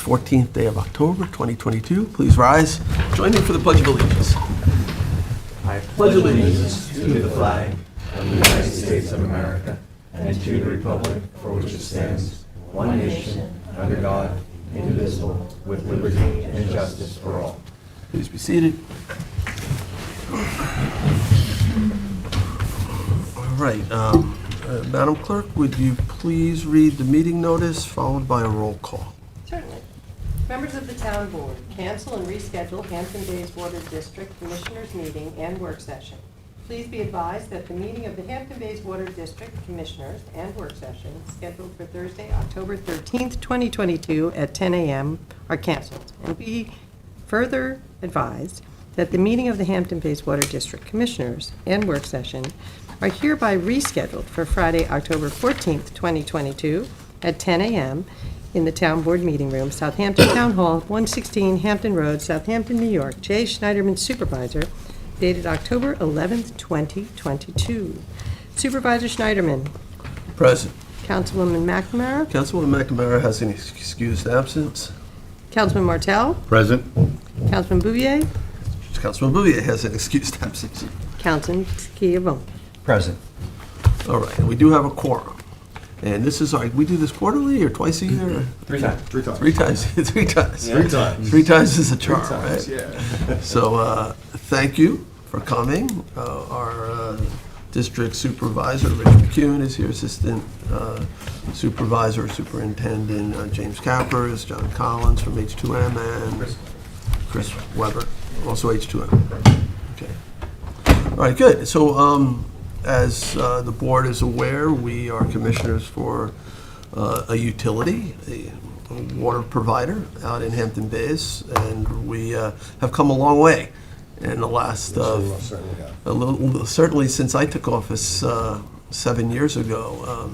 14th day of October, 2022. Please rise. Join me for the Pledge of Allegiance. I pledge allegiance to the flag of the United States of America and to the republic for which it stands, one nation, under God, indivisible, with liberty and justice for all. Please be seated. All right. Madam Clerk, would you please read the meeting notice followed by a roll call? Certainly. Members of the Town Board, cancel and reschedule Hampton Bays Water District Commissioners' meeting and work session. Please be advised that the meeting of the Hampton Bays Water District Commissioners and work session scheduled for Thursday, October 13th, 2022 at 10 a.m. are canceled. And be further advised that the meeting of the Hampton Bays Water District Commissioners and work session are hereby rescheduled for Friday, October 14th, 2022 at 10 a.m. in the Town Board Meeting Room, Southampton Town Hall, 116 Hampton Road, Southampton, New York. J. Schneiderman, Supervisor, dated October 11th, 2022. Supervisor Schneiderman. Present. Councilwoman McNamara. Councilwoman McNamara has an excused absence. Councilman Martell. Present. Councilman Bouvier. Councilman Bouvier has an excused absence. Councilman Schiavone. Present. All right, and we do have a quorum. And this is we do this quarterly or twice a year? Three times. Three times. Three times. Yeah. 3 times. 3 times is a charm, times, right? yeah. So thank you for coming. Our district supervisor, Rich McCune, is here. Assistant supervisor, superintendent James Cappers, John Collins from H2M, and Chris Weber, also H2M. Okay. All right, good. So as the board is aware, we are commissioners for a utility, a water provider out in Hampton Bays, and we have come a long way in the last, certainly since I took office 7 years ago,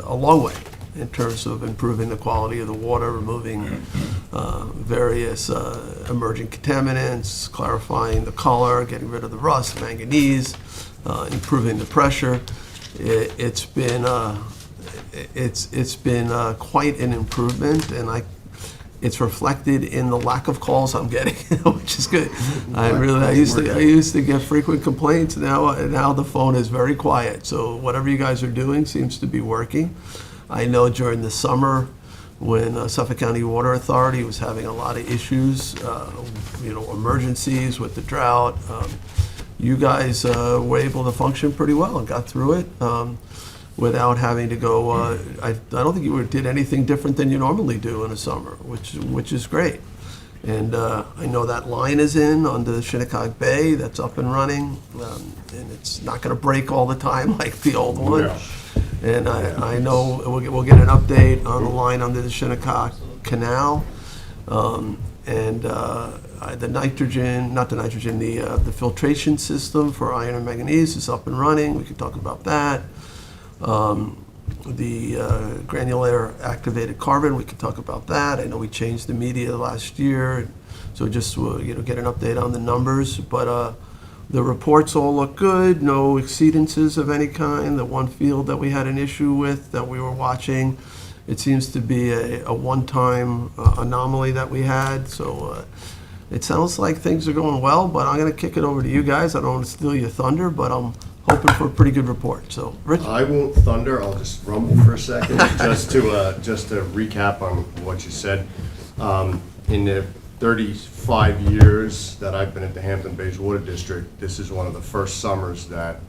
a long way in terms of improving the quality of the water, removing various emerging contaminants, clarifying the color, getting rid of the rust, manganese, improving the pressure. It's been quite an improvement, and it's reflected in the lack of calls I'm getting, which is good. I used to get frequent complaints. Now the phone is very quiet. So whatever you guys are doing seems to be working. I know during the summer, when Suffolk County Water Authority was having a lot of issues, emergencies with the drought, you guys were able to function pretty well and got through it without having to go. I don't think you did anything different than you normally do in the summer, which is great. And I know that line is in onto the Shinnecock Bay. That's up and running, and it's not going to break all the time like the old one. Yeah. And I know we'll get an update on the line under the Shinnecock Canal. And the filtration system for iron and manganese is up and running. We can talk about that. The granular activated carbon, we can talk about that. I know we changed the media last year, so just get an update on the numbers. But the reports all look good. No exceedances of any kind. The one field that we had an issue with that we were watching, it seems to be a one-time anomaly that we had. So it sounds like things are going well, but I'm going to kick it over to you guys. I don't want to steal your thunder, but I'm hoping for a pretty good report. So, Rich? I won't thunder. I'll just rumble for a second, just to recap on what you said. In the 35 years that I've been at the Hampton Bays Water District, this is one of the first summers that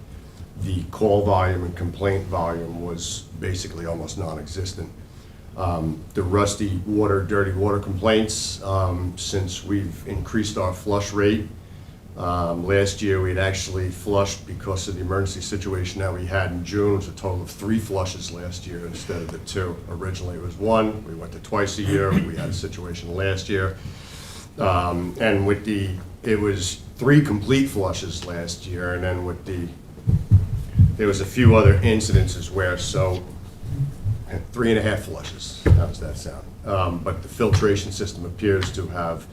the call volume and complaint volume was basically almost non-existent. The rusty water, dirty water complaints, since we've increased our flush rate. Last year we had actually flushed, because of the emergency situation that we had in June. It was a total of 3 flushes last year instead of the 2. Originally it was 1. We went to twice a year. We had a situation last year. And it was 3 complete flushes last year, and then there was a few other incidences where, 3.5 flushes. How does that sound? But the filtration system appears to have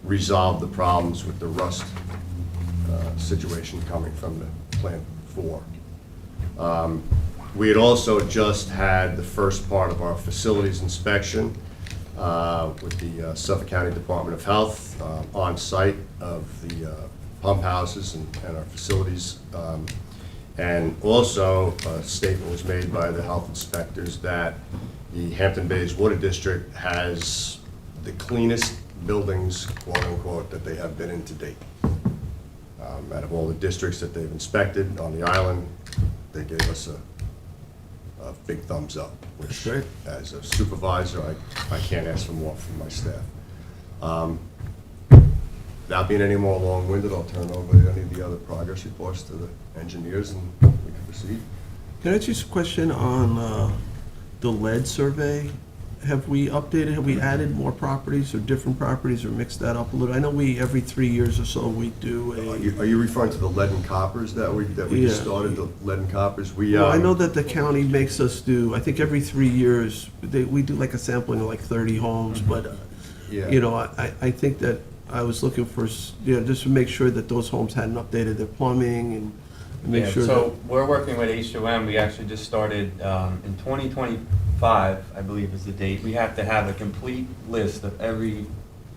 resolved the problems with the rust situation coming from the plant 4. We had also just had the first part of our facilities inspection. with the Suffolk County Department of Health on site of the pump houses and our facilities. And also, a statement was made by the health inspectors that the Hampton Bays Water District has the cleanest buildings, quote unquote, that they have been in to date. Out of all the districts that they've inspected on the island, they gave us a big thumbs up, which, Great. as a supervisor, I can't ask for more from my staff. Without being any more long-winded, I'll turn over any of the other progress reports to the engineers, and we can proceed. Can I ask you a question on the lead survey? Have we updated, have we added more properties or different properties or mixed that up a little? I know every 3 years or so, we do Are you referring to the lead and coppers that we just Yeah. started, the lead and coppers? Well, I know that the county makes us do, I think every 3 years, we do like a sampling of like 30 homes, but, Yeah. you know, I think that I was looking for, just to make sure that those homes hadn't updated their plumbing and make Yeah, sure that. so we're working with H2M. We actually just started in 2025, I believe is the date. We have to have a complete list of every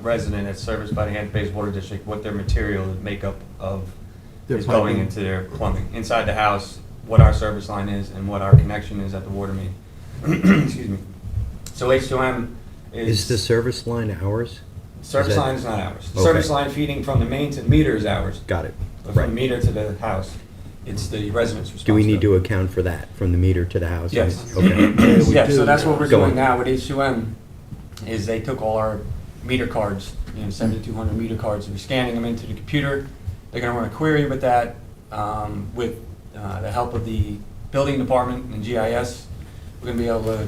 resident that's serviced by the Hampton Bays Water District, what their material makeup of Their is going piping. into their plumbing. Inside the house, what our service line is and what our connection is at the water main. Excuse me. So H2M Is the service line ours? Service Is that- line is not ours. The Okay. service line feeding from the main to the meter is ours. Got it. But from Right. the meter to the house, it's the resident's Do responsibility. we need to account for that, from the meter to the house? Yes. Okay. Yeah, so that's what we're Go doing on. now with H2M, is they took all our meter cards, 7,200 meter cards, and we're scanning them into the computer. They're gonna run a query with that, with the help of the building department and GIS. We're gonna be able to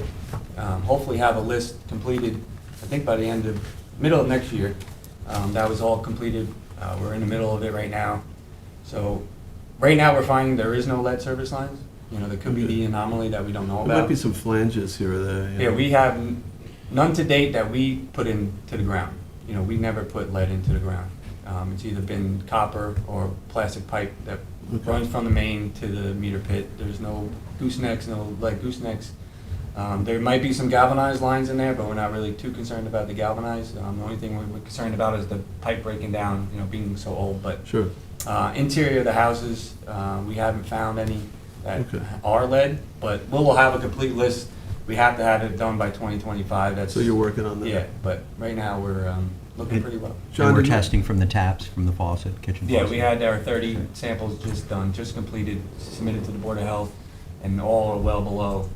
hopefully have a list completed, I think by the middle of next year. That was all completed. We're in the middle of it right now. So, right now, we're finding there is no lead service lines. There could be the anomaly that we don't know There might be about. some flanges here or there. you Yeah, know. we have none to date that we put into the ground. We never put lead into the ground. It's either been copper or plastic pipe that runs from the main to the meter pit. There's no goosenecks, no lead goosenecks. There might be some galvanized lines in there, but we're not really too concerned about the galvanized. The only thing we're concerned about is the pipe breaking down, being so old. But Sure. interior of the houses, we haven't found any that Okay. are lead, but we'll have a complete list. We have to have it done by 2025. That's So you're working on that? yeah. But right now we're looking pretty well. John, And we're did you- testing from the taps, from the faucet, kitchen faucet? Yeah, we had our 30 samples just done, just completed, submitted to the Board of Health, and all are well below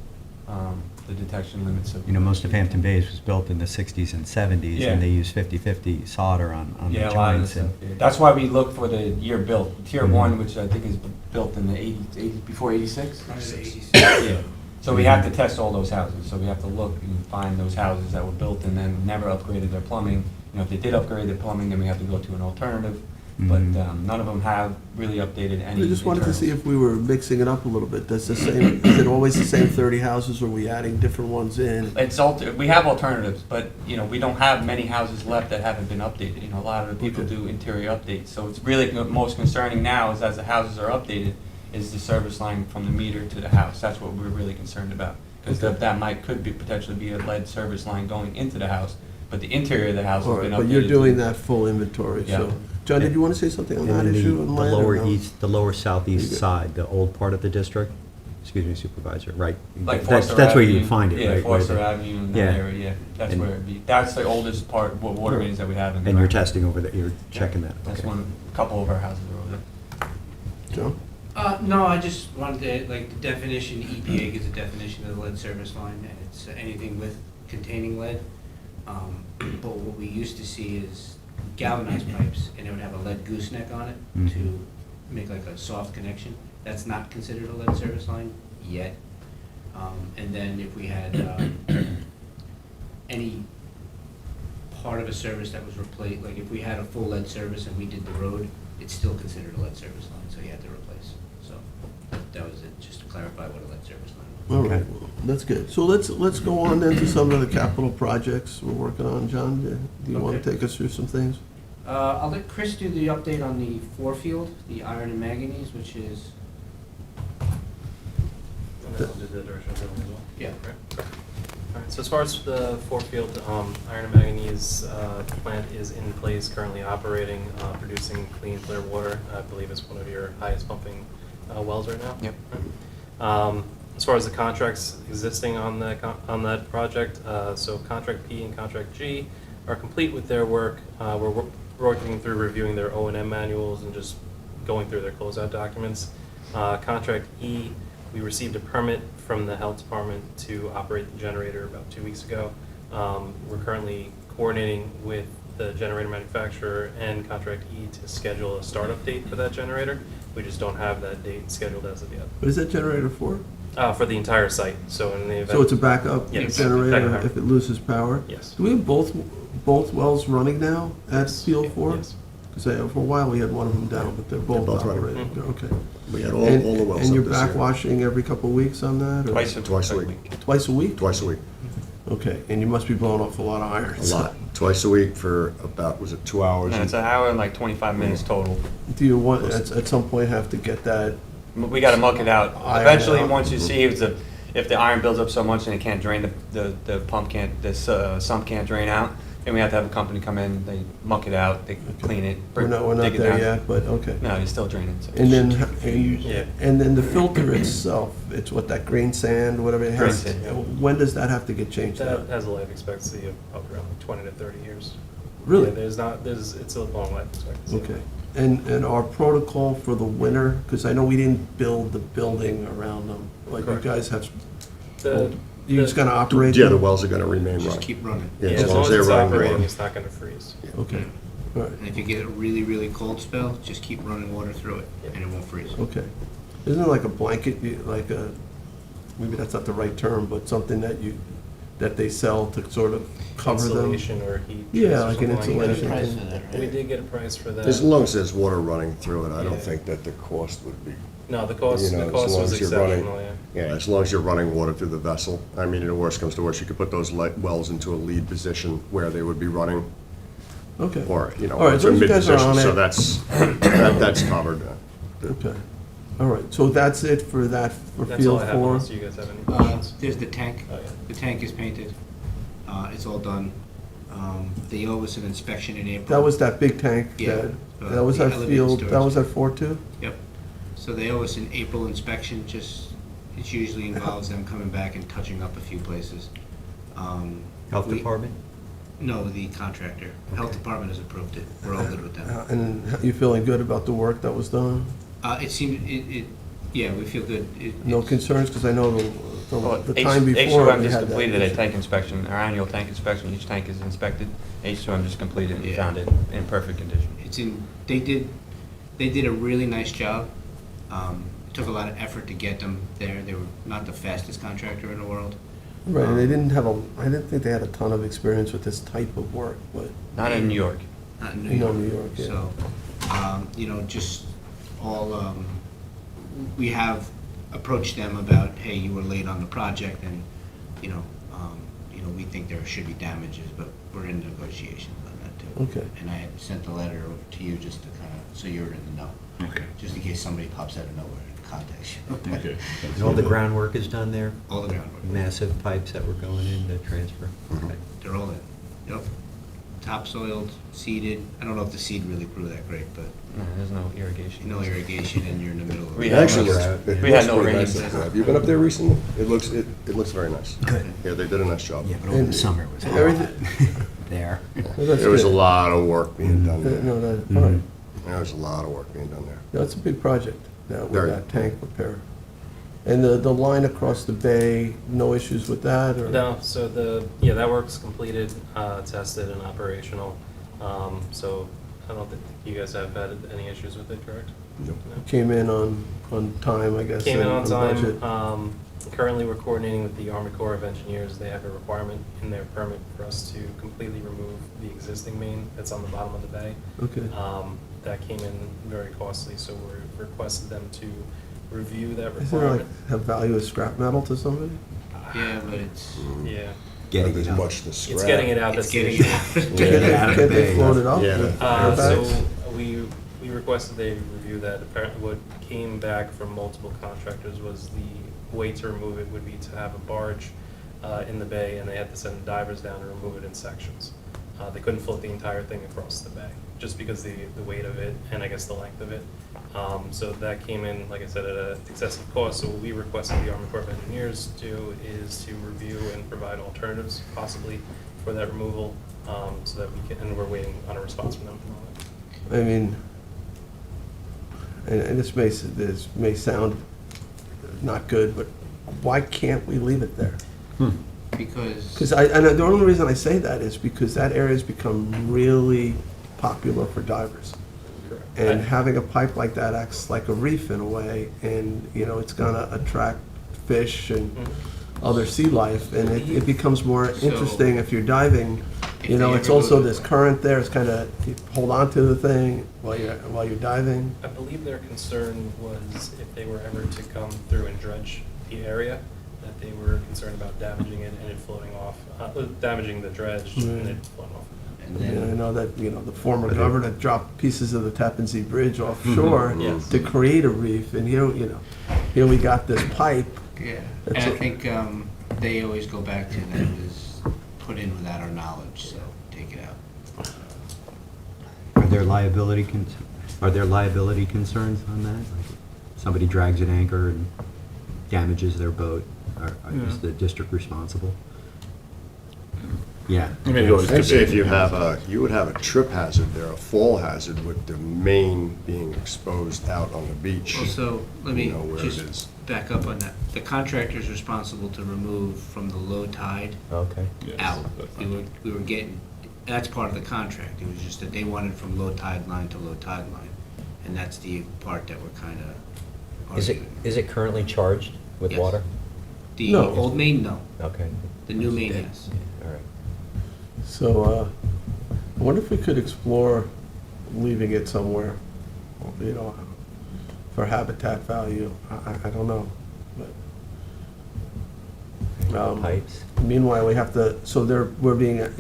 the detection limits of. Most of Hampton Bays was built in the 60s and 70s, Yeah. and they use 50/50 solder on the Yeah, a lot of the joints. stuff. and- Yeah. That's why we look for the year built. Tier Mhm. 1, which I think is built in the 80 before 86? Yeah. So we have to test all those houses. So we have to look and find those houses that were built and then never upgraded their plumbing. If they did upgrade their plumbing, then we have to go to an alternative. But Mhm. none of them have really updated any. I just wanted to see internals. if we were mixing it up a little bit. Is it always the same 30 houses, or are we adding different ones in? We have alternatives, but, we don't have many houses left that haven't been updated. A lot of the people Okay. do interior updates. So it's really most concerning now is as the houses are updated, is the service line from the meter to the house. That's what we're really concerned about. Because Okay. that could potentially be a lead service line going into the house, but the interior of the house All has been right, updated. but you're doing too. that full inventory, Yeah. so. John, did you want to say something on And that then issue? the on lead or lower no? east, the lower southeast You good? side, the old part of the district, excuse me, Supervisor, right? Like That's Foster that's where you Avenue. would find it, right? Yeah, where Foster the- Avenue in that Yeah. area, yeah. That's And- where it'd be. That's the oldest part, water mains that we have in the And you're ground. testing over there, you're checking that, That's okay. a couple of our houses are over there. John? No, I just wanted to, the definition, EPA gives a definition of the lead service line, and it's anything with containing lead. But what we used to see is galvanized pipes, and it would have a lead gooseneck on it Mhm. to make like a soft connection. That's not considered a lead service line yet. And then if we had any part of a service that was replaced, like if we had a full lead service and we did the road, it's still considered a lead service line, so you had to replace. So that was it, just to clarify what a lead service line was. All right, well, that's good. So let's go on then to some of the capital projects we're working on. John, do you want to Okay. take us through some things? I'll let Chris do the update on the four-field, the iron and manganese, which is, yeah. All right, so as far as the Fort-Field iron and manganese plant is in place, currently operating, producing clean, clear water. I believe it's one of your highest pumping wells right now. Yep. As far as the contracts existing on that project, so contract P and contract G are complete with their work. We're working through reviewing their O&M manuals and just going through their closeout documents. Contract E, we received a permit from the health department to operate the generator about 2 weeks ago. We're currently coordinating with the generator manufacturer and contract E to schedule a startup date for that generator. We just don't have that date scheduled as of yet. What is that generator for? For the entire site, so in the event. So it's a backup Yes. generator Backup. if it loses power? Yes. Do we have both wells running now at Field 4? Yes. Because for a while we had one of them down, but they're both both running. operating. Mhm. Okay. We had all And the wells and you're up this year. backwashing every couple of weeks on that? or- Twice a week. Twice a week? Twice a week, Okay, and you must be blowing off a lot of iron. a lot. Twice a week for about, was it 2 hours? And it's an hour and like 25 minutes total. Do you want, at some point, have to get that? We gotta muck it out. Iron Eventually, out. once you see if the iron builds up so much and it can't drain, the pump can't, sump can't drain out, then we have to have a company come in, they muck it out, they clean it. We're not dig it there down. yet, but okay. No, it's still draining. So. And then, Yeah. and then the filter itself, it's what, that green sand, whatever it has? Green sand, yeah. When does that have to get changed That out? has a life expectancy of around 20 to 30 years. Really? Yeah, it's a long life expectancy. Okay. And our protocol for the winter, because I know we didn't build the building around them, but you Correct. guys have, The- you just gonna operate Yeah, the them? wells are gonna remain Just running. keep running. Yeah, Yeah, as long as they're it's running operating, water. it's not gonna freeze. Okay, all right, And if you get a really, really cold spell, just keep running water through it, and it won't freeze. okay. Isn't it like a blanket, like a, maybe that's not the right term, but something that they sell to sort of cover them? Insulation or heat. Yeah, trace or like an something that. insulation thing. We did get a price for that. As long as there's water running through it, I Yeah. don't think that the cost would be, No, the cost, you know, the as cost long was as you're running. exceptional, yeah. Yeah, as long as you're running water through the vessel. I mean, the worst comes to worst, you could put those wells into a lead position where they would be running, Okay. or, you know, All right, into a so you guys are mid-position, on so it. that's covered. Okay, all right, so that's it for that, for That's all Field I have 4? unless you guys have any questions. There's the tank. Oh, yeah. The tank is painted. It's all done. They owe us an inspection in April. That was that big tank Yeah, that was the at elevated Field, storage. that was at 4 too? Yep. So they owe us an April inspection, it usually involves them coming back and touching up a few places. Health We- Department? No, the contractor. Health Department has approved it. We're all good with them. And you feeling good about the work that was done? It seemed, yeah, we feel good. No It's- concerns, because I know Well, the time before H2M we just had that completed a issue. tank inspection, our annual tank inspection, each tank is inspected. H2M just completed and Yeah. found it in perfect condition. They did a really nice job. It took a lot of effort to get them there. They were not the fastest contractor in the world. Right, and I didn't think they had a ton of experience with this type of work, but, Not in New York. Not in You New know, York. New York, yeah. So, just all, we have approached them about, hey, you were late on the project, and, we think there should be damages, but we're in negotiations on that too. okay. And I had sent a letter to you just to kind of, so you're in the know. Okay. Just in case somebody pops out of nowhere and contacts you. Okay. And all the groundwork is done there? All the groundwork. Massive pipes that were going in to transfer? Okay. They're all in. Yep. Topsoiled, seeded. I don't know if the seed really grew that great, but No, there's no irrigation. no irrigation and you're in the middle of We it. had Actually, no- it we looks had no pretty rain. nice up there. Have you been up there recently? It looks very nice. Good. Yeah, they did a nice job. Yeah, but over the summer it was hot Everything- there. Well, that's There was a good. lot of work being done there. No, that, all right. There was a lot of work being done there. That's a big project, now, with Very. that tank repair. And the line across the bay, no issues with that, or? No, so that work's completed, tested and operational. So I don't think you guys have had any issues with it, correct? Nope. No? Came in on time, I guess. Came in on budget. time. Currently, we're coordinating with the Army Corps of Engineers. They have a requirement in their permit for us to completely remove the existing main that's on the bottom of the bay. Okay, That came in very costly, so we requested them to review that isn't it like, requirement. have value as scrap metal to somebody? Yeah, but it's, Yeah. Getting There's it out. much to scrap. It's getting it out, it's that's the getting issue. out. Get it out of the Can't they bay. float it up? Yeah. with So airbags? we requested they review that. Apparently what came back from multiple contractors was the way to remove it would be to have a barge in the bay, and they had to send divers down to remove it in sections. They couldn't float the entire thing across the bay, just because the weight of it and I guess the length of it. So that came in, like I said, at an excessive cost. So what we requested the Army Corps of Engineers do is to review and provide alternatives possibly for that removal, so that we can, and we're waiting on a response from them at the moment. I mean, and this may sound not good, but why can't we leave it there? Because Because the only reason I say that is because that area's become really popular for divers. And having a pipe like that acts like a reef in a way, and, you know, it's gonna attract fish and other sea life, and it becomes more interesting if you're diving. You know, it's also this current there, it's kind of, you hold on to the thing while you're diving. I believe their concern was if they were ever to come through and dredge the area, that they were concerned about damaging it and it floating off, damaging the dredge and it floating off. and And I then, know that, you know, the former governor dropped pieces of the Tappan Zee Bridge offshore to create a reef, and here we got this pipe. yeah, and I think they always go back to that it was put in without our knowledge, so take it out. Are there liability concerns on that? Like somebody drags an anchor and damages their boat, is the district responsible? Yeah. If you would have a trip hazard there, a fall hazard with the main being exposed out on the beach. Also, let me You know where it is. just back up on that. The contractor is responsible to remove from the low tide Okay. out. We were getting, that's part of the contract. It was just that they wanted from low tide line to low tide line. And that's the part that we're kind of arguing. Is it currently charged with Yes. water? The No. old main, no. Okay, The new main, yes. all right. So, I wonder if we could explore leaving it somewhere, you know, for habitat value. I don't know, but. Pipes? Meanwhile, we have to, so are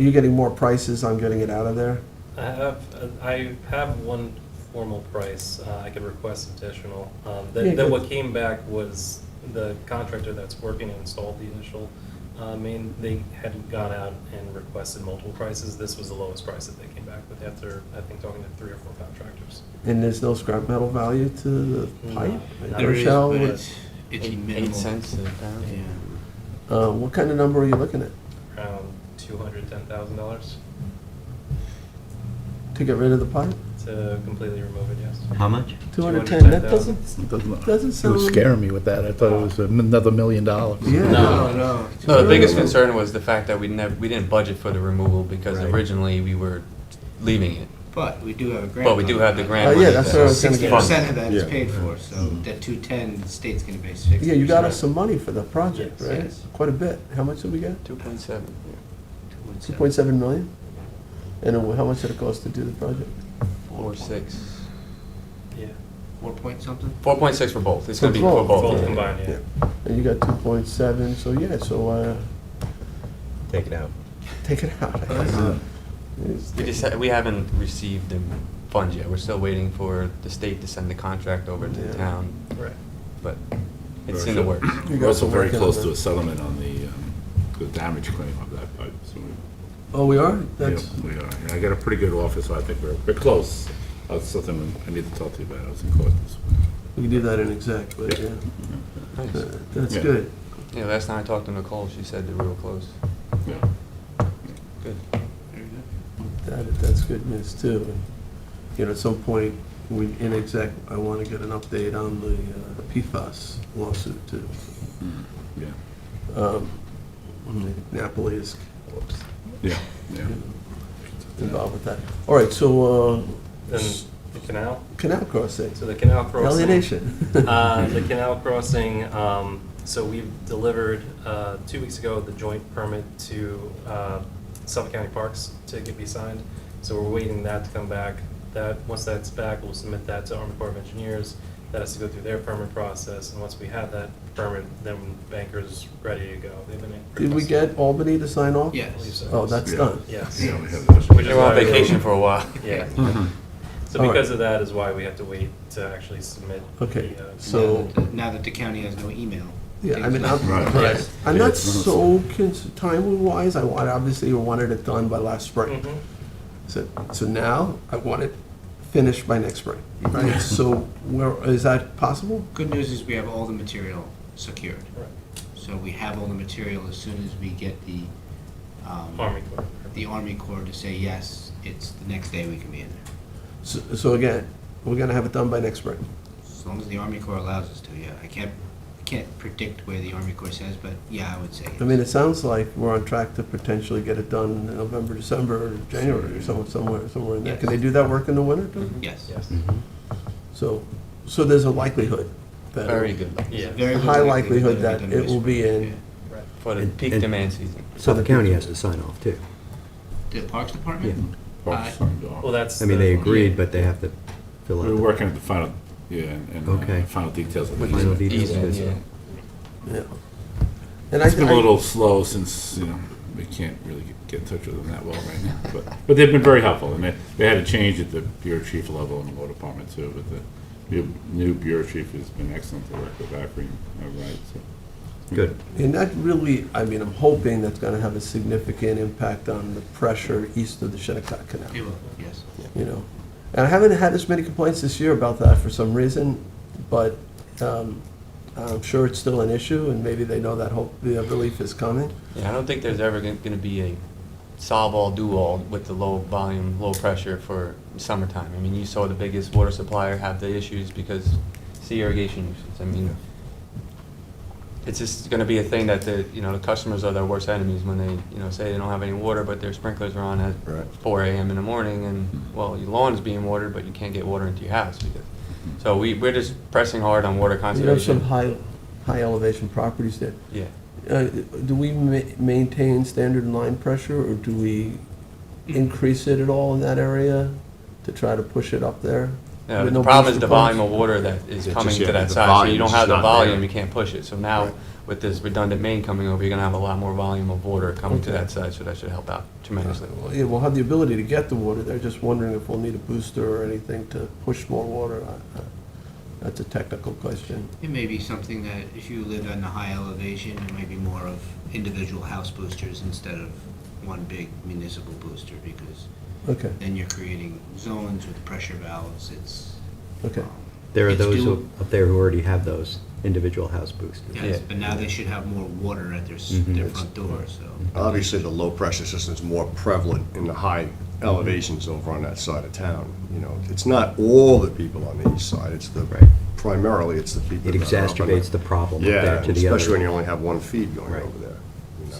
you getting more prices on getting it out of there? I have one formal price. I could request additional. Yeah, Then good. what came back was the contractor that's working and installed the initial main, they had gone out and requested multiple prices. This was the lowest price that they came back with after, I think, talking to 3 or 4 contractors. And there's no scrap metal value to the pipe? No. There is, Shell, but what- it's minimal. 8 cents a pound. Yeah. What kind of number are you looking at Around $210,000 to get rid of the pipe? to completely remove it, yes. How much? 210, that 210,000. doesn't It sound. was scaring me with that. I thought it was another $1 million. Yeah. No. No, the biggest concern was the fact that we didn't budget for the removal because Right. originally we were leaving it. But we do have a grant. But we do have the grant. Oh, yeah, money that's that what I was gonna get at. 60% of that is Yeah. paid for, so that 210, the state's gonna pay 60%. Yeah, you got us some money for the project, Yes, right? yes. Quite a bit. How much did we get? 2.7. 2.7 million? And then how much did it cost to do the project? 4.6. Yeah, 4 point something? 4.6 for both. It's going to be For for both. both. both yeah. combined, yeah. And you got 2.7, so yeah, so Take it out. take it out. We haven't received the funds yet. We're still waiting for the state to send the contract over to Yeah. the town, Right. but it's in the works. You We're got also some very work in close on to that. a settlement on the damage claim of that pipe. So Oh, we are? yeah, That's, we are. And I got a pretty good offer, so I think we're close. That's something I need to talk to you about. I was in court this week. we can do that in exec, but yeah, Nice. that's Yeah. good. Yeah, last time I talked to Nicole, she said they were real close. Yeah. Good. That's good news too. And, you know, at some point, in exec, I want to get an update on the PFAS lawsuit too. Yeah. Napoli is Yeah. Yeah. involved with that. All right, so, Then the canal. Canal Crossing, So the canal crossing. alienation. The canal crossing, so we've delivered 2 weeks ago the joint permit to Suffolk County Parks to be signed. So we're waiting that to come back. Once that's back, we'll submit that to Army Corps of Engineers. That has to go through their permit process, and once we have that permit, then Banker's ready to go. They've been. Did we get Albany to sign off? I believe Yes. so. Oh, that's Yeah. done. Yes. Yeah, we have that. Which They is were on why vacation for a while. Yeah. So All right. because of that is why we have to wait to actually submit. Okay, the, so, Now that the county has no email. Yeah, I mean, I'm, Right. Yes. I'm Yeah, not it's so time-wise, obviously, we wanted it done by last spring. So now, I want it finished by next spring, right? So, is that possible? Good news is we have all the material secured. So we have all the material as soon as we get the, Army Corps. the Army Corps to say, yes, it's the next day we can be in there. So again, we're gonna have it done by next spring. As long as the Army Corps allows us to, yeah. I can't predict where the Army Corps says, but yeah, I would say. I mean, it sounds like we're on track to potentially get it done in November, December, or January, or somewhere in there. Yes. Can they do that work in the winter too? Yes. So there's a likelihood that. Very good. Yeah. Very A good high likelihood likelihood that'll that be done it will this be spring, in. yeah. For the And- peak and- demand season. Suffolk County has to sign off too. The Parks Yeah. Department? Parks Uh, signed off. Well, that's. I mean, they the- agreed, but they have to fill We out were the working at the final, and Okay. final details of the final easement. details. Easement, because- yeah. Yeah. And It's been a I- little slow since, we can't really get in touch with them that well right now. But they've been very helpful, and they had a change at the bureau chief level in the law department too, but the new bureau chief has been excellent to work with, Akron, right, so. Good. And that really, I mean, I'm hoping that's gonna have a significant impact on the pressure east of the Shinnecock Canal, It will, yes. you know? And I haven't had as many complaints this year about that for some reason, but I'm sure it's still an issue, and maybe they know that the relief is coming. Yeah, I don't think there's ever gonna be a solve-all, do-all with the low volume, low pressure for summertime. I mean, you saw the biggest water supplier have the issues because sea irrigation issues. I mean, it's just gonna be a thing that the customers are their worst enemies when they, say they don't have any water, but their sprinklers are on at Right. 4 a.m. in the morning, and, well, your lawn is being watered, but you can't get water into your house because, so we're just pressing hard on water You have some conservation. high elevation properties there. Yeah. Do we maintain standard line pressure, or do we increase it at all in that area to try to push it up there? Yeah, With the no problem is booster the volume pumps? of water that is Yeah, coming just, to yeah, that the side. So you volume don't is have the not volume, there. you can't push it. So now, Right. with this redundant main coming over, you're gonna have a lot more volume of water coming to Okay. that side, so that should help out tremendously. Well, yeah, we'll have the ability to get the water. They're just wondering if we'll need a booster or anything to push more water. That's a technical question. It may be something that if you live on a high elevation, it might be more of individual house boosters instead of one big municipal booster, because Okay, then you're creating zones with pressure valves. It's. okay. There are It's those due- up there who already have those individual house boosters. Yes, Yeah. but now they should have more water at their, Mhm. their front door, so. Obviously, the low-pressure system is more prevalent in the high elevations over on that side of town. It's not all the people on the east side, it's primarily it's the people It that are up on exacerbates the problem up Yeah, there to the other. especially when you only have one feed going Right. over there.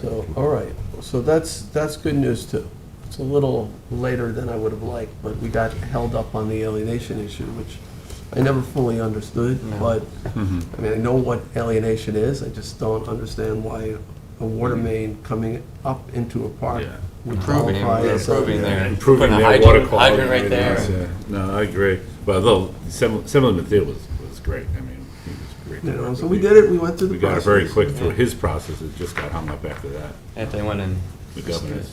So, all right, so that's good news too. It's a little later than I would have liked, but we got held up on the alienation issue, which I never fully understood, No. but, I mean, I know what alienation is, I just don't understand why a water main coming up into a park Yeah. would Improving it, qualify we're as improving a... there. Improving Putting a their water hydrant- quality. hydrant right and there. everything else, yeah. No, I agree. But though, similar material was great. I mean, he was great. to work So with. we did it, we went through the We process. got it very quick through his process. It just got hung up after that. Anthony went in. The governor's.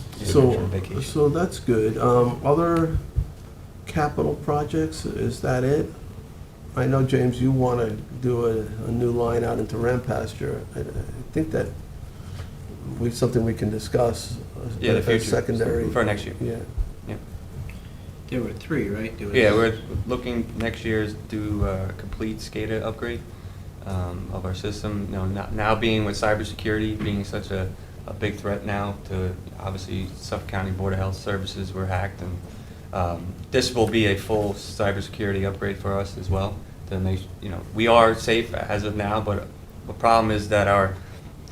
So that's good. Other capital projects, is that it? I know, James, you want to do a new line out into Rampasture. I think that something we can discuss. Yeah, the as future. secondary. For next year. Yeah. There were three, right? There was- Yeah, we're looking next year is do a complete SCADA upgrade of our system. Now being with cybersecurity being such a big threat now to, obviously, Suffolk County Board of Health Services were hacked, and this will be a full cybersecurity upgrade for us as well. To make, we are safe as of now, but the problem is that our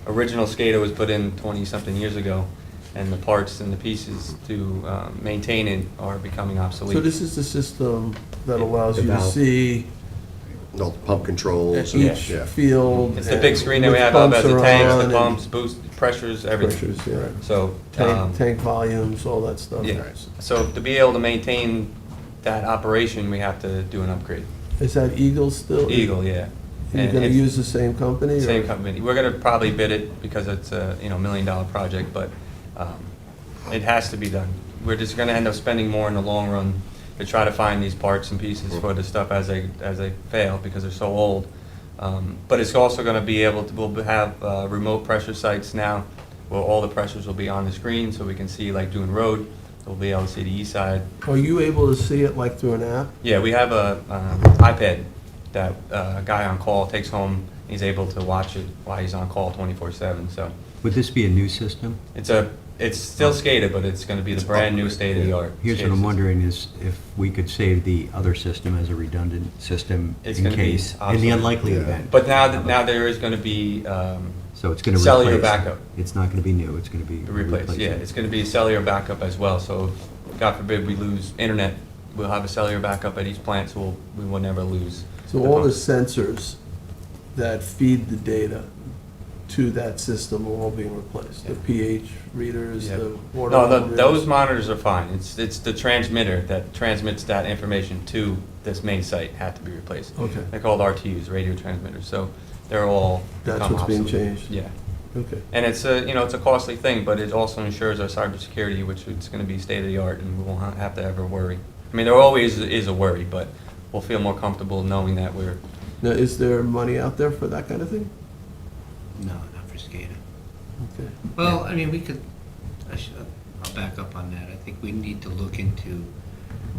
original SCADA was put in 20-something years ago, and the parts and the pieces to maintain it are becoming obsolete. So this is the system that allows The you to valve. see No, pump controls. each Yeah. field. It's the big screen that we which have up as pumps the are tanks, on the and pumps, boost, pressures, everything. Pressures, yeah. So, Tank volumes, all that stuff. yeah, so to be able to maintain that operation, we have to do an upgrade. Is that Eagle still? Eagle, yeah. You're And gonna it's use the same company? or- Same company. We're gonna probably bid it because it's a, $1 million project, but it has to be done. We're just gonna end up spending more in the long run to try to find these parts and pieces for the stuff as they fail because they're so old. But it's also going to be able to, we'll have remote pressure sites now, where all the pressures will be on the screen, so we can see, like Dune Road, we'll be able to see the east side. Are you able to see it like through an app? Yeah, we have a iPad that a guy on call takes home. He's able to watch it while he's on call 24/7. So Would this be a new system? it's still SCADA, but it's going to be the brand new state of the art. Here's what I'm wondering is if we could save the other system as a redundant system It's in gonna be case, in the obsolete. unlikely Yeah. event. But now there is going to be So it's going to cellular replace. backup. It's not going to be new, it's going to be replaced. Yeah, it's going to be a cellular backup as well. So God forbid we lose internet, we'll have a cellular backup at each plant, so we will never lose. So all the sensors that feed the data to that system are all being replaced? The pH readers, Yeah. the water No, monitors? those monitors are fine. It's the transmitter that transmits that information to this main site had to be replaced. Okay. They're called RTUs, radio transmitters, so they're all That's become what's being obsolete. changed? Yeah. Okay. And it's it's a costly thing, but it also ensures our cybersecurity, which is going to be state of the art, and we won't have to ever worry. I mean, there always is a worry, but we'll feel more comfortable knowing that we're. Now, is there money out there for that kind of thing? No, not for SCADA. Okay. Well, I mean, I'll back up on that. I think we need to look into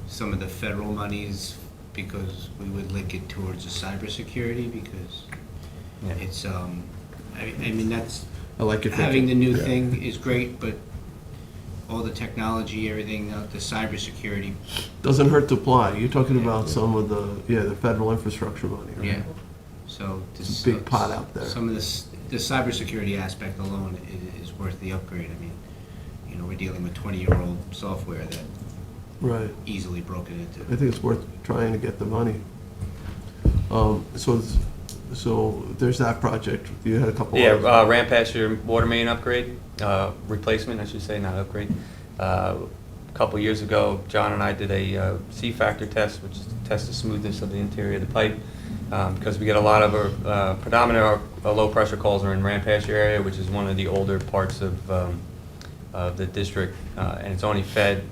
some of the federal monies because we would link it towards the cybersecurity because Yeah. it's, I mean, that's, I like your having the thinking. new thing is great, but all the technology, everything, the cybersecurity, Doesn't hurt to apply. You're talking about some of the federal infrastructure money, right? yeah. So. It's a big pot out there. Some of this, the cybersecurity aspect alone is worth the upgrade. I mean, we're dealing with 20-year-old software that Right. easily broken into. I think it's worth trying to get the money. So there's that project. You had a couple. Yeah, others. Rampasture water main upgrade, replacement, I should say, not upgrade. A couple years ago, John and I did a C-factor test, which is to test the smoothness of the interior of the pipe, because we get a lot of our, predominant our low-pressure calls are in Rampasture area, which is one of the older parts of the district, and it's only fed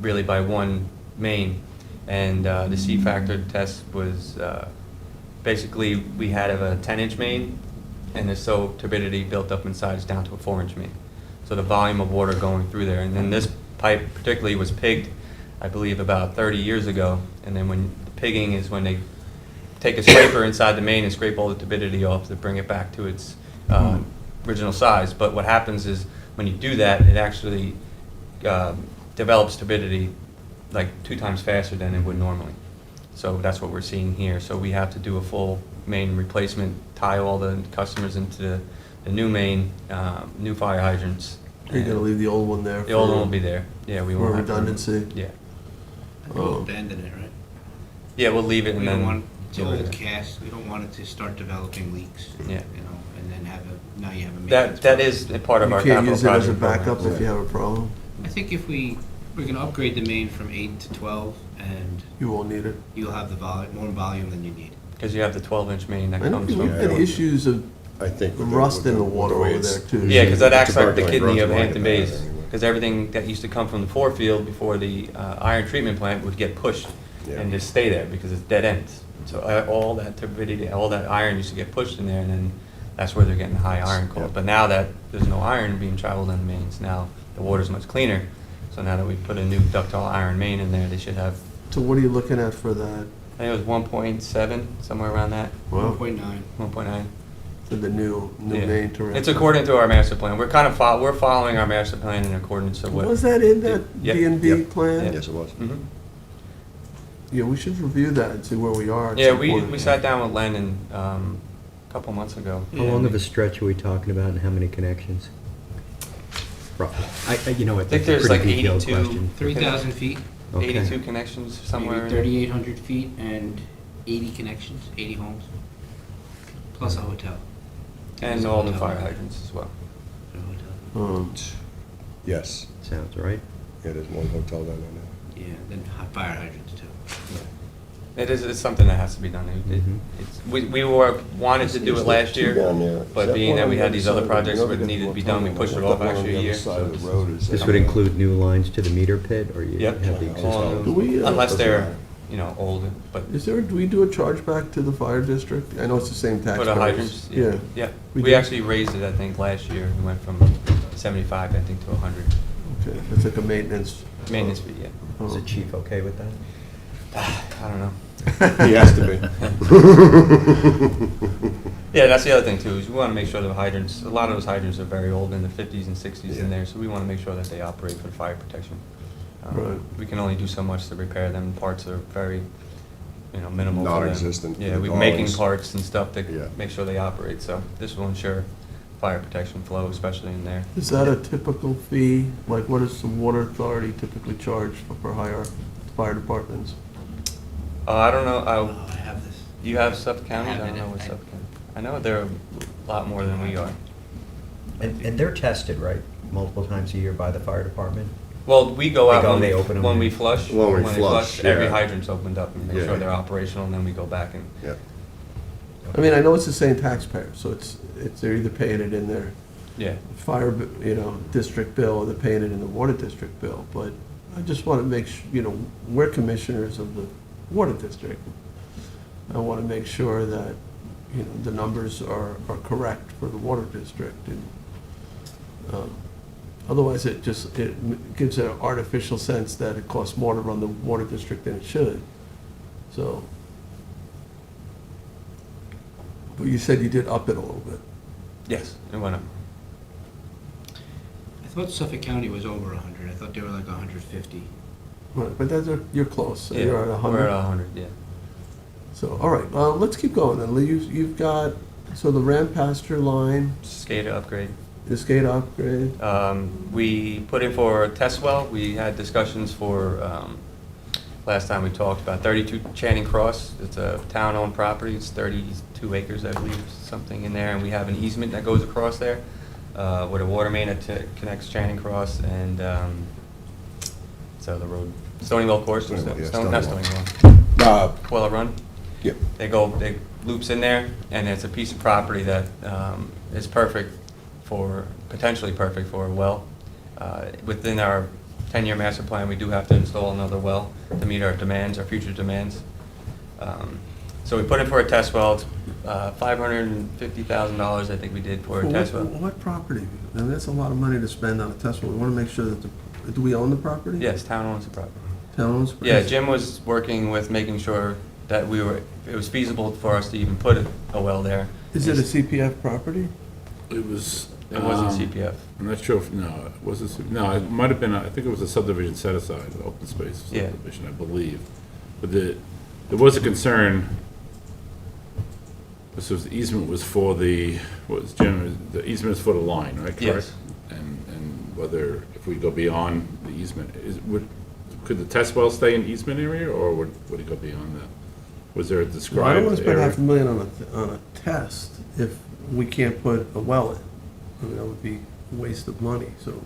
really by one main. And the C-factor test was, basically, we had a 10-inch main, and the soil turbidity built up inside is down to a 4-inch main. So the volume of water going through there, and then this pipe particularly was pigged, I believe, about 30 years ago. And then when the pigging is when they take a scraper inside the main and scrape all the turbidity off to bring it back to its original size. But what happens is when you do that, it actually develops turbidity like 2 times faster than it would normally. So that's what we're seeing here. So we have to do a full main replacement, tie all the customers into the new main, new fire hydrants. You're gonna leave the old one there. The old one will be there. Yeah, we For won't have to- redundancy. Yeah. I think we'll abandon it, right? Yeah, we'll leave it We and don't then. want, it's old cast, we don't want it to start developing leaks. Yeah. And then now you have a maintenance. That is a part of You our can't capital use it as a project backup program. if you have a problem. I think if we're gonna upgrade the main from 8 to 12, and You won't need it. you'll have the volume, more volume than you need. Because you have the 12-inch main that I know comes we've from. had issues of I think. with rust in the with water way over it's- there too. Yeah, because that acts like the Tuberculous kidney of growth Hampton market, Bays. anyway. Because everything that used to come from the forefield before the iron treatment plant would get pushed Yeah. and just stay there because it's dead ends. So all that turbidity, all that iron used to get pushed in there, and then that's where they're getting the high iron calls. Yeah. But now that there's no iron being traveled in the mains, now the water's much cleaner. So now that we put a new ductile iron main in there, they should have, So what are you looking at for that? I think it was 1.7, somewhere around that, Wow. 1.9. 1.9. For the new Yeah. main to rent? It's according to our master plan. We're kind of, we're following our master plan in accordance of what. Was that in that Yep. B&B Yep. plan? Yes, it was. Mhm. Yeah, we should review that and see where we are. at Yeah, some we point. sat down with Len and, a couple months ago. How long of a stretch are we talking about and how many connections? Roughly. I I think there's like 82 3,000 feet, Okay. 82 connections somewhere. maybe 3,800 feet, and 80 connections, 80 homes, plus a hotel. And all the fire hydrants as well. A hotel. Yes. Sounds right. Yeah, there's one hotel down there now. Yeah, then fire hydrants too. It's something that has to be done. We wanted to do it last year, but being that we had these other projects that needed to be done, we pushed it off actually a year. This would include new lines to the meter pit, or you Yep. have the Do we, existing? Unless they're old, but Do we do a chargeback to the fire district? I know it's the same for taxpayers. the hydrants, Yeah. yeah. We We do. actually raised it, I think, last year. We went from 75, I think, to 100. Okay, it's like a maintenance. Maintenance fee, yeah. Is the chief okay with that? I don't know. He has to be. Yeah, that's the other thing too, is we want to make sure the hydrants, a lot of those hydrants are very old, in the 50s and 60s in there, so we want to make sure that they operate for fire protection. Right. We can only do so much to repair them. Parts are very, minimal. for them. Non-existent for Yeah, the we're making drawings. parts and stuff to Yeah. make sure they operate, so this will ensure fire protection flow, especially in there. Is that a typical fee? Like, what does the water authority typically charge for hire fire departments? I don't know, Oh, I have this. you have Suffolk County? I have don't it. know what Suffolk County. I know they're a lot more than we are. And they're tested, right, multiple times a year by the fire department? Well, we go They out go, when they open 'em when in. we flush. When we flush, Every yeah. hydrant's opened up and make Yeah. sure they're operational, and then we go back and, Yeah. I mean, I know it's the same taxpayer, so they're either paying it in their yeah. fire, district bill, or they're paying it in the water district bill, but I just want to make, we're commissioners of the water district. I want to make sure that, the numbers are correct for the water district, and otherwise it gives an artificial sense that it costs more to run the water district than it should, so. But you said you did up it a little bit. Yes, it went up. I thought Suffolk County was over 100. I thought they were like 150. Right, but you're close, so Yeah, you're at 100. We're at 100, yeah. So, all right, let's keep going then. You've got, so the ramp pasture line, SCADA upgrade. the skate upgrade, We put in for a test well. We had discussions for, last time we talked about 32 Channing Cross. It's a town-owned property. It's 32 acres, I believe, something in there. And we have an easement that goes across there with a water main that connects Channing Cross and, so the road, Stony Well Course, Yeah, not Stony Stony Well. Well, Quilla Run. Yep. They loops in there, and it's a piece of property that is potentially perfect for a well. Within our 10-year master plan, we do have to install another well to meet our demands, our future demands. So we put in for a test well. It's $550,000, I think we did for a test well. What property? I mean, that's a lot of money to spend on a test well. We want to make sure that do we own the property? Yes, town owns the property. Town owns? Yeah, Jim was working with making sure that it was feasible for us to even put a well there. Is it a CPF property? It was. It wasn't CPF. I'm not sure if, no, it wasn't, no, it might have been, I think it was a subdivision set aside, an open space Yeah. subdivision, I believe. But there was a concern, this was, the easement was for the easement is for the line, right? Correct? Yes. And whether, if we go beyond the easement, could the test well stay in easement area, or would it go beyond that? Was there a described Well, I don't want to spend area? $500,000 on a test if we can't put a well in. I mean, that would be a waste of money, so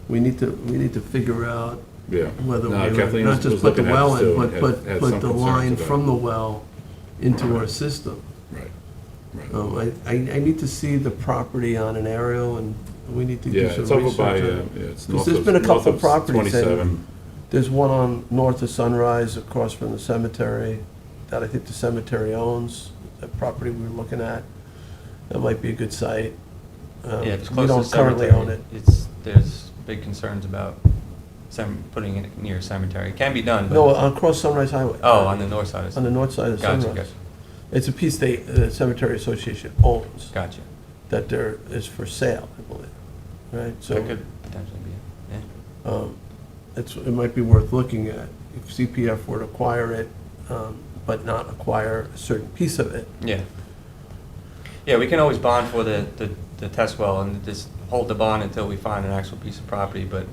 we need to figure out Yeah. whether No, we would Kathleen not was just put the looking at well this in, too, but and put had some the concerns line about from it. the well into our system. Right, right. I need to see the property on an aerial, and we need to do Yeah, some it's over research by, on it. it's 'Cause north there's of, been a north couple of properties that- 27. There's one north of Sunrise, across from the cemetery, that I think the cemetery owns, that property we were looking at. That might be a good site. Yeah, it's We close to the don't currently cemetery. own it. There's big concerns about putting it near a cemetery. It can be done, but. No, across Sunrise Highway. Oh, on the north side of. On the north side of Gotcha, Sunrise. gotcha. It's a piece the Cemetery Association owns, Gotcha. that there is for sale, I believe, right? So it So, could potentially be, yeah. it might be worth looking at, if CPF were to acquire it, but not acquire a certain piece of it. Yeah. Yeah, we can always bond for the test well and just hold the bond until we find an actual piece of property, but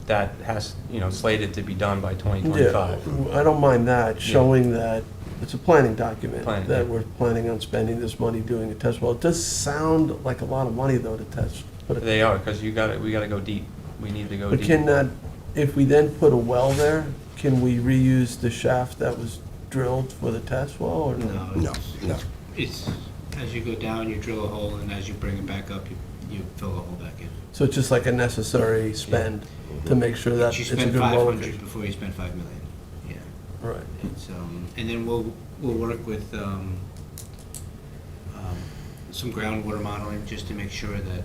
that has, slated to be done by 2025. Yeah, I don't mind that, showing that, it's a planning document, Planning, that yeah. we're planning on spending this money doing a test well. It does sound like a lot of money, though, to test. But They are, because we gotta go deep. We need to go But deep. can that, if we then put a well there, can we reuse the shaft that was drilled for the test well, or no? No, no. It's, as you go down, you drill a hole, and as you bring it back up, you fill the hole back in. So it's just like a necessary spend to make sure that You it's a spend good well 500 location. before you spend 5 million. Yeah. Right. It's, and then we'll work with some groundwater modeling just to make sure that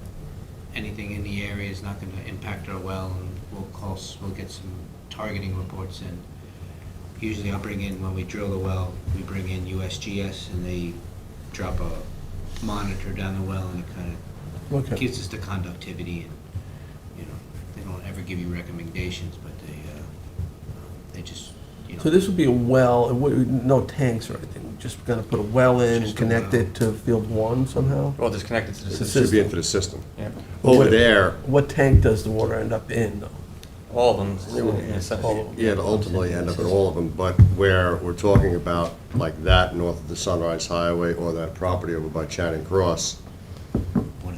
anything in the area is not going to impact our well, and we'll get some targeting reports in. Usually I'll bring in, when we drill the well, we bring in USGS and they drop a monitor down the well, and it kind of Okay. gives us the conductivity, and, you know, they don't ever give you recommendations, but they just, you know. So this would be a well, no tanks or anything, just gonna put a well in and Just a connect well. it to field one somehow? Well, just connect it to the It system. should be into the system. Yeah. Over there, What tank does the water end up in, though? All of them. in a sense. All of them. yeah, it'll ultimately end up in all of them, but where we're talking about, like that north of the Sunrise Highway or that property over by Channing Cross,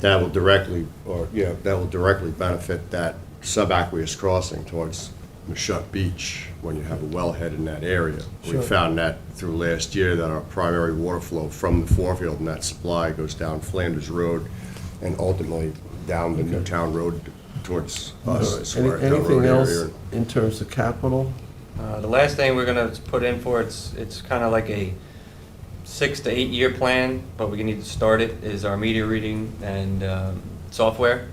that will directly, that will directly benefit that subaqueous crossing towards Mashut Beach when you have a wellhead in that area. We Sure. found that through last year, that our primary water flow from the forefield and that supply goes down Flanders Road and ultimately down the Newtown Road towards us. as far as Down Anything Road else area. in terms of capital? The last thing we're gonna put in for, it's kind of like a 6 to 8 year plan, but we need to start it, is our meter reading and software.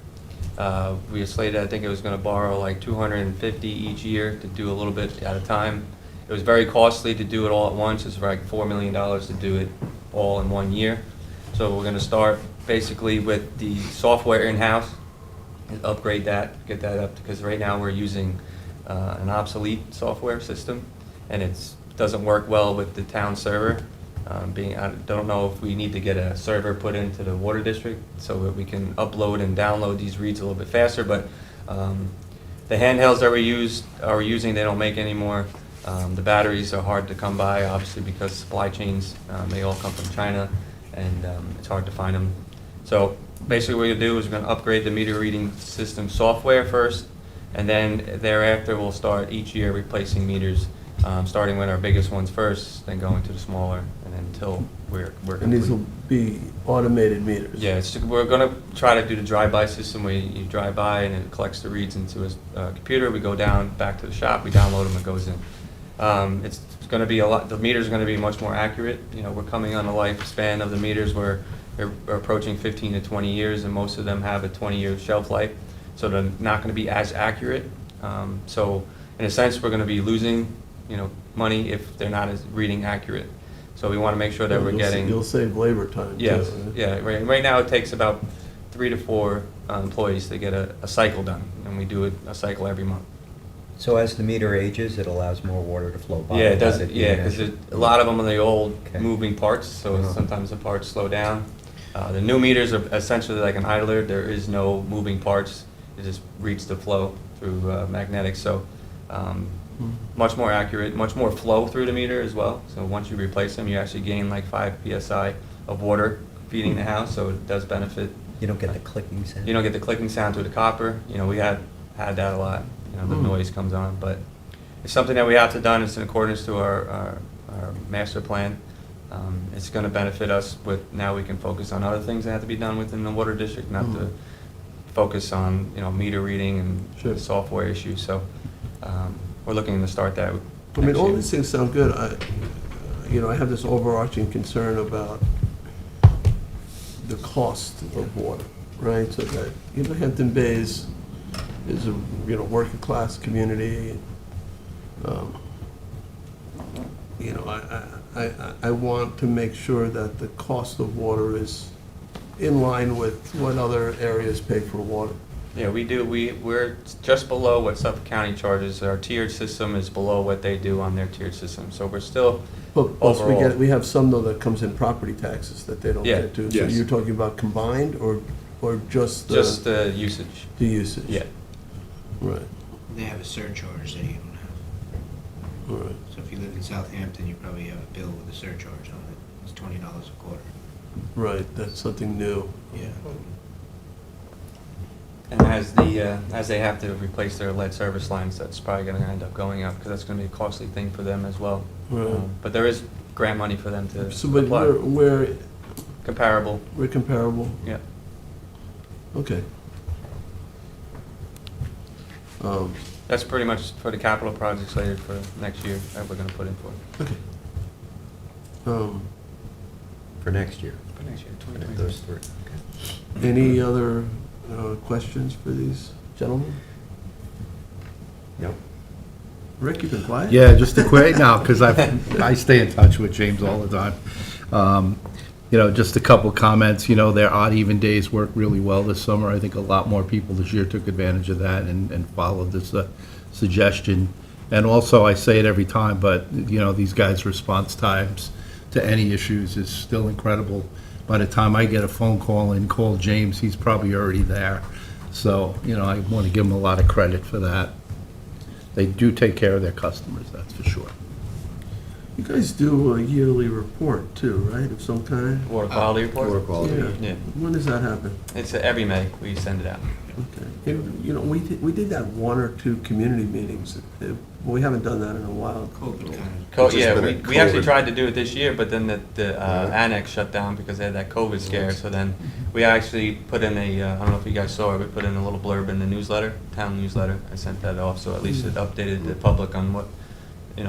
We slated, I think it was gonna borrow like 250 each year to do a little bit at a time. It was very costly to do it all at once. It's like $4 million to do it all in 1 year. So we're gonna start basically with the software in-house, and upgrade that, get that up, because right now we're using an obsolete software system, and it doesn't work well with the town server. I don't know if we need to get a server put into the water district so that we can upload and download these reads a little bit faster, but the handhelds that are using, they don't make anymore. The batteries are hard to come by, obviously, because supply chains, they all come from China, and it's hard to find them. So basically what we're gonna do is we're gonna upgrade the meter reading system software first, and then thereafter we'll start each year replacing meters, starting with our biggest ones first, then going to the smaller, and then until we're And these complete. will be automated meters? Yeah, we're gonna try to do the drive-by system where you drive by and it collects the reads into a computer. We go down, back to the shop, we download them, it goes in. It's gonna be the meter's gonna be much more accurate. You know, we're coming on the lifespan of the meters where they're approaching 15 to 20 years, and most of them have a 20-year shelf life, so they're not gonna be as accurate. So in a sense, we're gonna be losing, money if they're not as reading accurate. So we wanna make sure that we're getting. You'll save labor time, too. Yes, right? yeah, right now it takes about 3 to 4 employees to get a cycle done, and we do a cycle every month. So as the meter ages, it allows more water to flow by? Yeah, it does, without yeah, being because a lot of them are the old Okay. moving parts, so Uh-huh. sometimes the parts slow down. The new meters are essentially like an idler, there is no moving parts, it just reads the flow through magnetics, so much more accurate, much more flow through the meter as well. So once you replace them, you actually gain like 5 PSI of water feeding the house, so it does benefit. You don't get the clicking sound? You don't get the clicking sound through the copper. We had that a lot. The noise comes on, but it's something that we have to done. It's in accordance to our master plan. It's going to benefit us now we can focus on other things that have to be done within the water district, not to focus on, meter reading and Sure. software issues. So we're looking to start that I mean, next all year. these things sound good. I have this overarching concern about the cost of water, right? So that, Hampton Bays is a, working class community. I want to make sure that the cost of water is in line with what other areas pay for water. Yeah, we do. We're just below what Suffolk County charges. Our tiered system is below what they do on their tiered system. So we're still, But plus Overall. we have some though that comes in property taxes that they don't Yeah. get to. So Yes. you're talking about combined or just just the usage. the usage? Yeah. Right, They have a surcharge that you don't have. all right. So if you live in Southampton, you probably have a bill with a surcharge on it. It's $20 a quarter. Right, that's something new. Yeah. And as they have to replace their lead service lines, that's probably going to end up going up because that's going to be a costly thing for them as well. Right. But there is grant money for them to So, but apply. we're Comparable. comparable? Yeah. Okay. That's pretty much for the capital projects later for next year that we're gonna put in for. Okay. Um, For next year, For next year, those 2023. three. Okay. Any other questions for these gentlemen? Nope. Rick, you've been quiet? Yeah, just a quick, no, because I stay in touch with James all the time. Just a couple comments, their odd even days worked really well this summer. I think a lot more people this year took advantage of that and followed this suggestion. And also, I say it every time, but, these guys' response times to any issues is still incredible. By the time I get a phone call and call James, he's probably already there. So, I want to give them a lot of credit for that. They do take care of their customers, that's for sure. You guys do a yearly report too, right, of some kind? Water quality report? Water quality. Yeah. When does that happen? It's every May, we send it out. Okay. And, we did that 1 or 2 community meetings. We haven't done that in a while. Which has Yeah, been a we actually COVID. tried to do it this year, but then the annex shut down because they had that COVID scare. So then we actually put in I don't know if you guys saw it, we put in a little blurb in the newsletter, town newsletter. I sent that off, so at least it updated the public on what,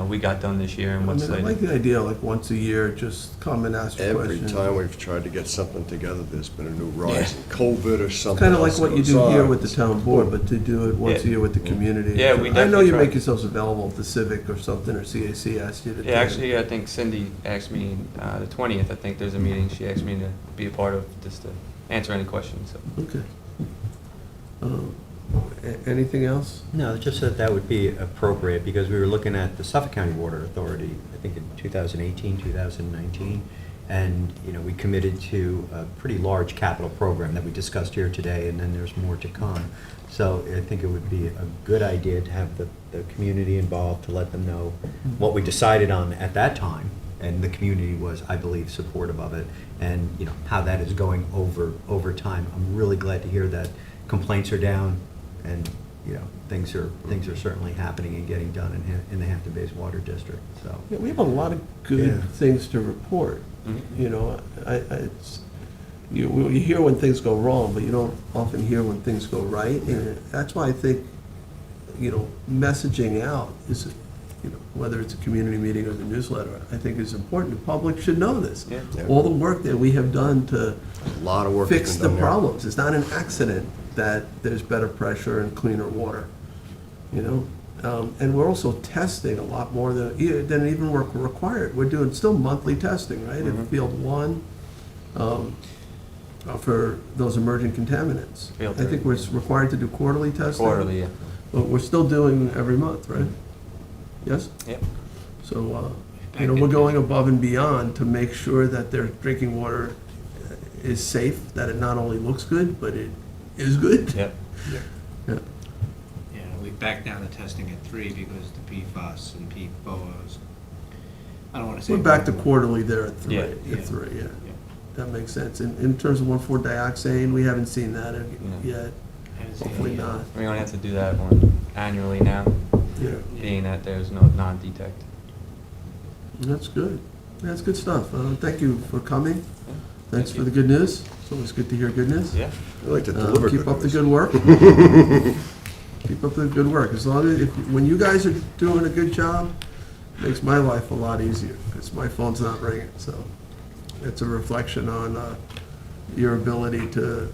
we got done this year and I what's mean, I like slated. the idea, like, once a year, just come and ask a Every question. time we've tried to get something together, there's been a new rise in COVID or It's something kind of like else what you goes do here on. with the town board, but to do it once a Yeah. year with the community. Yeah, we I know definitely you try. make yourselves available if the Civic or something, or CAC asked you to do it. Yeah, actually, I think Cindy asked me, the 20th, I think there's a meeting, she asked me to be a part of, just to answer any questions, so. Okay. Anything else? No, just that would be appropriate, because we were looking at the Suffolk County Water Authority, I think in 2018, 2019, and, we committed to a pretty large capital program that we discussed here today, and then there's more to come. So I think it would be a good idea to have the community involved, to let them know what we decided on at that time, and the community was, I believe, supportive of it, and, how that is going over time. I'm really glad to hear that complaints are down, and, things are certainly happening and getting done in the Hampton Bays Water District, so. Yeah, we have a lot of good Yeah. things to report. Mhm. You hear when things go wrong, but you don't often hear when things go right. And that's why I think, messaging out is, whether it's a community meeting or the newsletter, I think is important. The public should know this. Yeah. Yeah. All the work that we have done to A lot of work has fix been the done there. problems. It's not an accident that there's better pressure and cleaner water, And we're also testing a lot more than even we're required. We're doing still monthly testing, right? In Field 1, for those emerging contaminants. Field I think 3. we're required to do quarterly testing. Quarterly, yeah. But we're still doing every month, right? Yes? Yep. So, we're going above and beyond to make sure that their drinking water is safe, that it not only looks good, but it is good. Yep. Yeah. We backed down the testing at 3 because the PFAS and PFOAs. I don't want to say. We're back to quarterly there at 3. Yeah. At 3, yeah. That makes sense. In terms of 1,4-dioxane, we haven't seen that yet. Hopefully not. We only have to do that one annually now, Yeah. being that there's no non-detect. That's good. That's good stuff. Thank you for coming. Thanks for the good news. It's always good to hear good news. Yeah. I like to deliver Keep good up the news. good work. Keep up the good work. As long as, when you guys are doing a good job, it makes my life a lot easier, because my phone's not ringing, so it's a reflection on your ability to,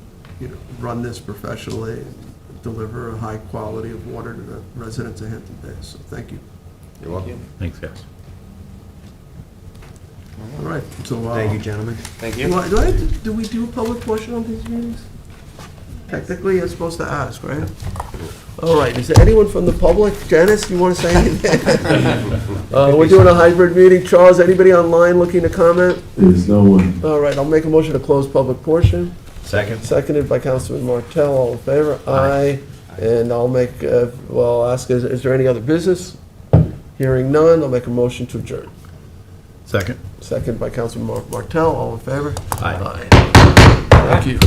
run this professionally and deliver a high quality of water to the residents of Hampton Bays. So thank you. You're welcome. Thanks, guys. All right, so. Thank you, gentlemen. Thank you. Do we do a public portion on these meetings? Technically, you're supposed to ask, right? All right, is there anyone from the public? Janice, you want to say anything? We're doing a hybrid meeting. Charles, anybody online looking to comment? There's no one. All right, I'll make a motion to close public portion. Second. Seconded by Councilman Martell, all in favor? Aye. And I'll ask, is there any other business? Hearing none, I'll make a motion to adjourn. Second. Seconded by Councilman Martell, all in favor? Aye. Thank you.